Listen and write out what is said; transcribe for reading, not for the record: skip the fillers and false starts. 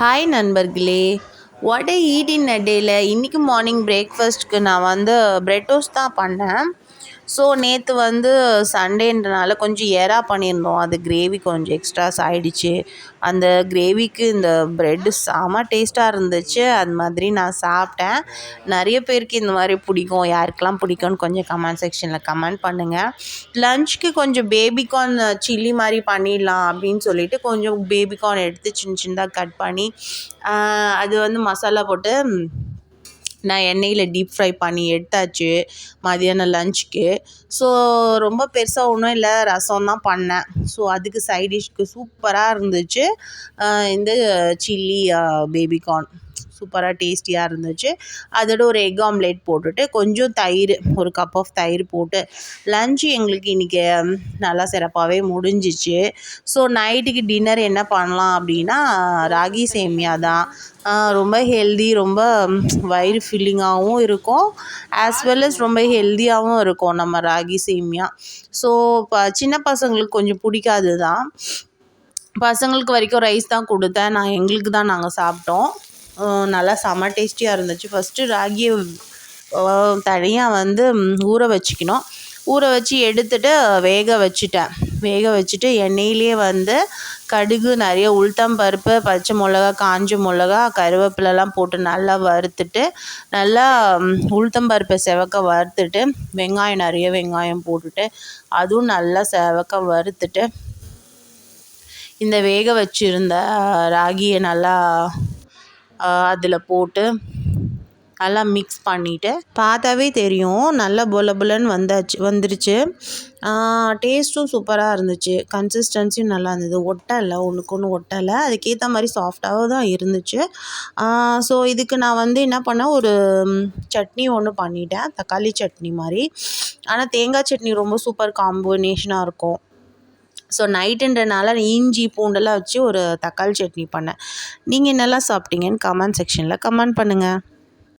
Hi நண்பர்களே, what I eat இன் அ டேல இன்றைக்கி மார்னிங் பிரேக்ஃபாஸ்ட்டுக்கு நான் வந்து பிரெட் டோஸ்ட் தான் பண்ணேன். ஸோ நேற்று வந்து சண்டேன்றனால கொஞ்சம் எறா பண்ணியிருந்தோம். அது கிரேவி கொஞ்சம் எக்ஸ்ட்ராஸ் ஆகிடுச்சு. அந்த கிரேவிக்கு இந்த ப்ரெட்டு செம டேஸ்ட்டாக இருந்துச்சு. அது மாதிரி நான் சாப்பிட்டேன். நிறைய பேருக்கு இந்த மாதிரி பிடிக்கும். யாருக்கெல்லாம் பிடிக்கும்னு கொஞ்சம் கமெண்ட் செக்ஷனில் கமெண்ட் பண்ணுங்கள். லஞ்சுக்கு கொஞ்சம் பேபிகார்ன் சில்லி மாதிரி பண்ணிடலாம் அப்படின்னு சொல்லிட்டு கொஞ்சம் பேபிகார்ன் எடுத்து சின்ன சின்னதாக கட் பண்ணி அது வந்து மசாலா போட்டு நான் எண்ணெயில் டீப் ஃப்ரை பண்ணி எடுத்தாச்சு மதியானம் லஞ்சுக்கு. ஸோ ரொம்ப பெருசாக ஒன்றும் இல்லை, ரசம் தான் பண்ணேன். ஸோ அதுக்கு சைட் டிஷ்க்கு சூப்பராக இருந்துச்சு. இந்த சில்லி பேபிகார்ன் சூப்பராக டேஸ்டியாக இருந்துச்சு. அதோட ஒரு எக் ஆம்லேட் போட்டுட்டு கொஞ்சம் தயிர், ஒரு கப் ஆஃப் தயிர் போட்டு லஞ்சு எங்களுக்கு இன்றைக்கி நல்லா சிறப்பாகவே முடிஞ்சிச்சு. ஸோ நைட்டுக்கு டின்னர் என்ன பண்ணலாம் அப்படின்னா ராகி சேமியா தான். ரொம்ப ஹெல்தி, ரொம்ப வயிறு ஃபில்லிங்காகவும் இருக்கும், ஆஸ் வெல் அஸ் ரொம்ப ஹெல்த்தியாகவும் இருக்கும் நம்ம ராகி சேமியா. ஸோ சின்ன பசங்களுக்கு கொஞ்சம் பிடிக்காது தான். பசங்களுக்கு வரைக்கும் ரைஸ் தான் கொடுத்தேன். எங்களுக்கு தான் நாங்கள் சாப்பிட்டோம். நல்லா செம்ம டேஸ்டியாக இருந்துச்சு. ஃபஸ்ட்டு ராகியை தனியாக வந்து ஊற வச்சுக்கணும். ஊற வச்சு எடுத்துகிட்டு வேக வச்சுட்டு எண்ணெயிலே வந்து கடுகு, நிறைய உளுத்தம்பருப்பு, பச்சை மிளகா, காஞ்ச மிளகா, கருவேப்பிலெலாம் போட்டு நல்லா வறுத்துட்டு, நல்லா உளுத்தம்பருப்பை செவக்க வறுத்துட்டு, நிறைய வெங்காயம் போட்டுட்டு அதுவும் நல்லா செவக்க வறுத்துட்டு இந்த வேக வச்சுருந்த ராகியை நல்லா அதில் போட்டு நல்லா மிக்ஸ் பண்ணிவிட்டு பார்த்தாவே தெரியும் நல்லா பொலன்னு வந்துருச்சு. டேஸ்ட்டும் சூப்பராக இருந்துச்சு. கன்சிஸ்டன்சியும் நல்லா இருந்தது. ஒட்டலை, ஒன்றுக்கு ஒன்று ஒட்டலை. அதுக்கேற்ற மாதிரி சாஃப்டாக தான் இருந்துச்சு. ஸோ இதுக்கு நான் வந்து என்ன பண்ணேன், ஒரு சட்னி ஒன்று பண்ணிட்டேன், தக்காளி சட்னி மாதிரி. ஆனால் தேங்காய் சட்னி ரொம்ப சூப்பர் காம்பினேஷனாக இருக்கும். ஸோ நைட்டுன்றனால இஞ்சி பூண்டெல்லாம் வச்சு ஒரு தக்காளி சட்னி பண்ணேன். நீங்கள் என்னெல்லாம் சாப்பிட்டீங்கன்னு கமெண்ட் செக்ஷனில் கமெண்ட் பண்ணுங்கள்.